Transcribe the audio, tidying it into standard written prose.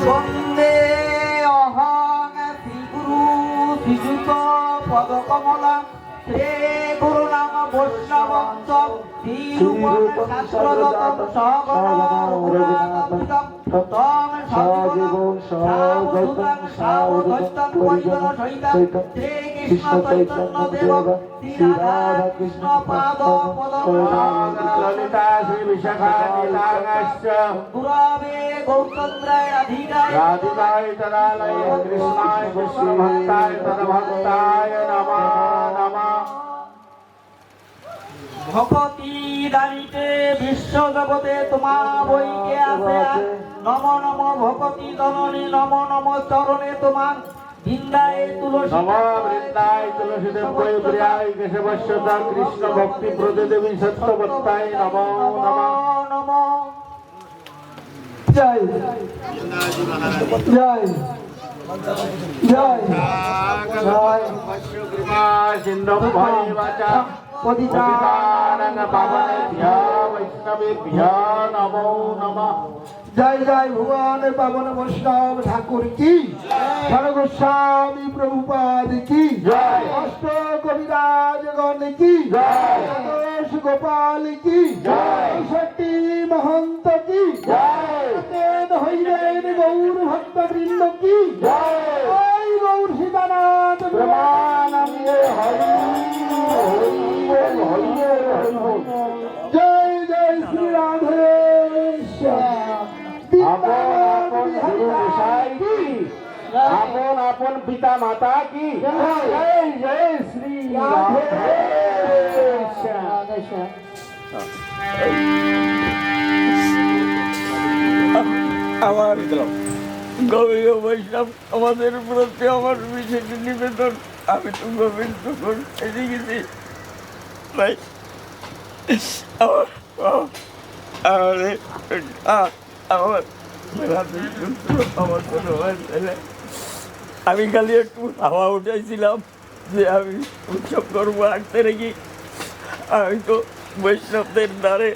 বন্দে অহং শ্রীগুরু শ্রীযুত পদকমলা শ্রী গুরু নাম বৈষ্ণবন্ত শ্রীরূপম শাস্ত্রদতম সহগণম তম সজীবং সহগতং সাবধৈতং পরিজন সহিতং শ্রী কৃষ্ণ চৈতন্য দেব শ্রী রাধা কৃষ্ণ পাদ পদম ললিতা শ্রী বিশাখা নীলাঙ্গশ্চ গুরবে গৌতন্দ্রায় রাধিকায় তদালয়ে কৃষ্ণায় কৃষ্ণ ভক্তায় তদভক্তায় নমঃ নমঃ। ভকতি দানিতে বিশ্ব জগতে তোমা বইকে আছে নম নম ভকতি জননী নম নম চরণে তোমার বৃন্দায় তুলসী নম বৃন্দায় তুলসীদেব্যৈ প্রিয়ায় কেশবস্যতা কৃষ্ণ ভক্তি প্রদেদেবী সত্যবত্তায় নম নম। নম। জয় জয় জয় জয় কৃপা সিন্ধু ভৈবাচা পতিতানাং পাবনেভ্যো বৈষ্ণবেভ্যো নমো নমঃ। জয় জয় ভগবান পাবন বৈষ্ণব ঠাকুর কি সর্বস্বামী প্রভুপাদ কি জয়। অষ্ট কবিরাজ গণ কি জয়। দ্বাদশ গোপাল কি জয়। ষষ্ঠী মহন্ত কি জয় হইলেন গৌর ভক্ত বৃন্দ কি জয়। জয় গৌর সীতানাথ প্রেমানন্দে হরি হরি বল হরি বল হরি বল। জয় জয় শ্রী রাধেশ্বর আপন আপন গুরু গোসাই কি আপন আপন পিতা মাতা কি জয় জয় শ্রী রাধেশ্বর। আমার গভীর বৈষ্ণব আমাদের প্রতি আমার বিশেষ নিবেদন, আমি তো গোবিন্দ এসে গেছি ভাই। আমার আমি খালি একটু হাওয়া উঠাইছিলাম যে আমি উৎসব করবো আঁকতে রেখি। আমি তো বৈষ্ণবদের দ্বারে